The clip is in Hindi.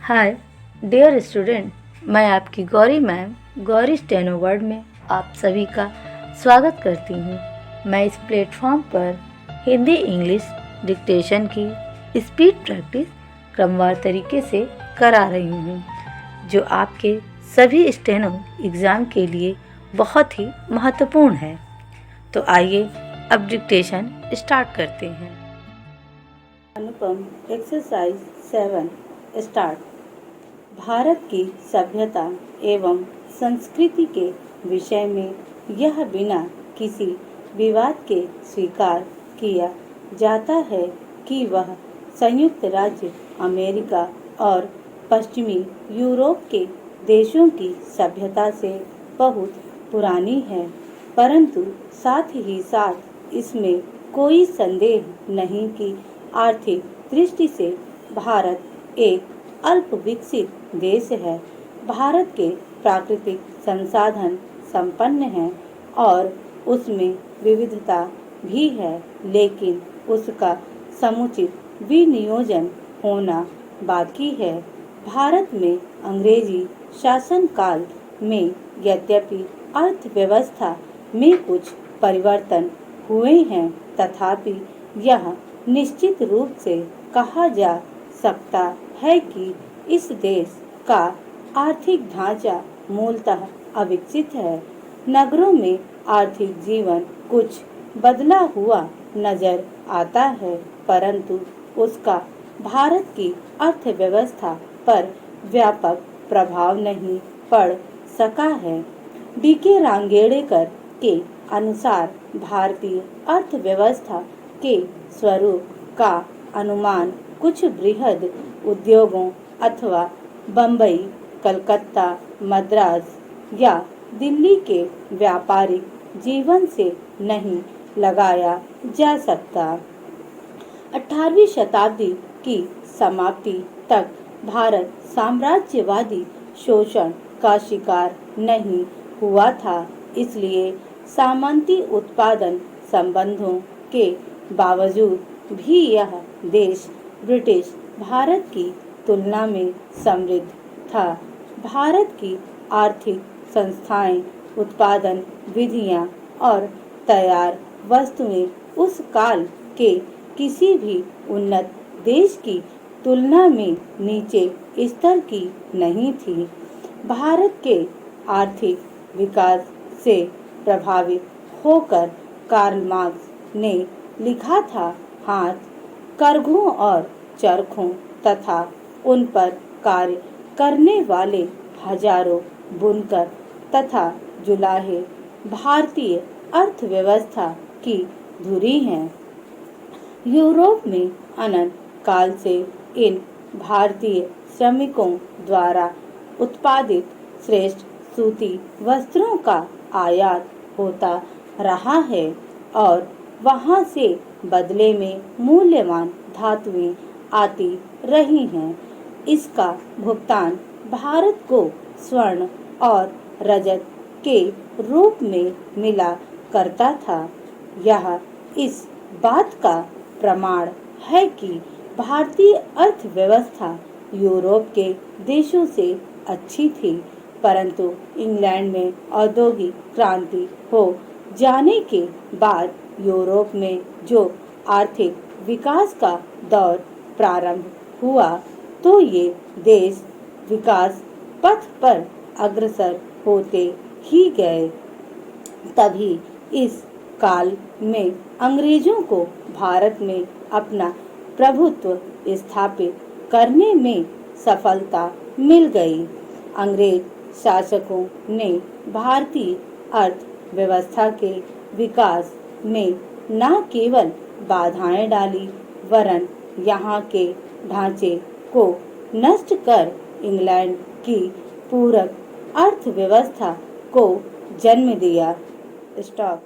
हाय डियर स्टूडेंट, मैं आपकी Gauri ma'am Gauri steno word में आप सभी का स्वागत करती हूँ। मैं इस प्लेटफॉर्म पर हिंदी इंग्लिश डिक्टेशन की स्पीड प्रैक्टिस क्रमवार तरीके से करा रही हूँ, जो आपके सभी स्टेनो एग्ज़ाम के लिए बहुत ही महत्वपूर्ण है। तो आइए अब डिक्टेशन स्टार्ट करते हैं। अनुपम एक्सरसाइज 7 स्टार्ट। भारत की सभ्यता एवं संस्कृति के विषय में यह बिना किसी विवाद के स्वीकार किया जाता है कि वह संयुक्त राज्य अमेरिका और पश्चिमी यूरोप के देशों की सभ्यता से बहुत पुरानी है, परंतु साथ ही साथ इसमें कोई संदेह नहीं कि आर्थिक दृष्टि से भारत एक अल्प विकसित देश है। भारत के प्राकृतिक संसाधन संपन्न हैं और उसमें विविधता भी है, लेकिन उसका समुचित विनियोजन होना बाकी है। भारत में अंग्रेजी शासन काल में यद्यपि अर्थव्यवस्था में कुछ परिवर्तन हुए हैं, तथापि यह निश्चित रूप से कहा जा सकता है कि इस देश का आर्थिक ढांचा मूलतः अविकसित है। नगरों में आर्थिक जीवन कुछ बदला हुआ नजर आता है, परंतु उसका भारत की अर्थव्यवस्था पर व्यापक प्रभाव नहीं पड़ सका है। डी.के. रांगेड़कर के अनुसार भारतीय अर्थव्यवस्था के स्वरूप का अनुमान कुछ बृहद उद्योगों अथवा बम्बई, कलकत्ता, मद्रास या दिल्ली के व्यापारिक जीवन से नहीं लगाया जा सकता। 18वीं शताब्दी की समाप्ति तक भारत साम्राज्यवादी शोषण का शिकार नहीं हुआ था, इसलिए सामंती उत्पादन संबंधों के बावजूद भी यह देश ब्रिटिश भारत की तुलना में समृद्ध था। भारत की आर्थिक संस्थाएं, उत्पादन विधियां और तैयार वस्तुएं उस काल के किसी भी उन्नत देश की तुलना में नीचे स्तर की नहीं थी। भारत के आर्थिक विकास से प्रभावित होकर कार्ल मार्क्स ने लिखा था, हाथ करघों और चरखों तथा उन पर कार्य करने वाले हजारों बुनकर तथा जुलाहे भारतीय अर्थव्यवस्था की धुरी हैं। यूरोप में अनंत काल से इन भारतीय श्रमिकों द्वारा उत्पादित श्रेष्ठ सूती वस्त्रों का आयात होता रहा है और वहां से बदले में मूल्यवान धातुएं आती रही हैं। इसका भुगतान भारत को स्वर्ण और रजत के रूप में मिला करता था। यह इस बात का प्रमाण है कि भारतीय अर्थव्यवस्था यूरोप के देशों से अच्छी थी, परंतु इंग्लैंड में औद्योगिक क्रांति हो जाने के बाद यूरोप में जो आर्थिक विकास का दौर प्रारंभ हुआ, तो ये देश विकास पथ पर अग्रसर होते ही गए। तभी इस काल में अंग्रेजों को भारत में अपना प्रभुत्व स्थापित करने में सफलता मिल गई। अंग्रेज शासकों ने भारतीय अर्थव्यवस्था के विकास में न केवल बाधाएं डाली, वरन यहाँ के ढांचे को नष्ट कर इंग्लैंड की पूरक अर्थव्यवस्था को जन्म दिया। स्टॉप।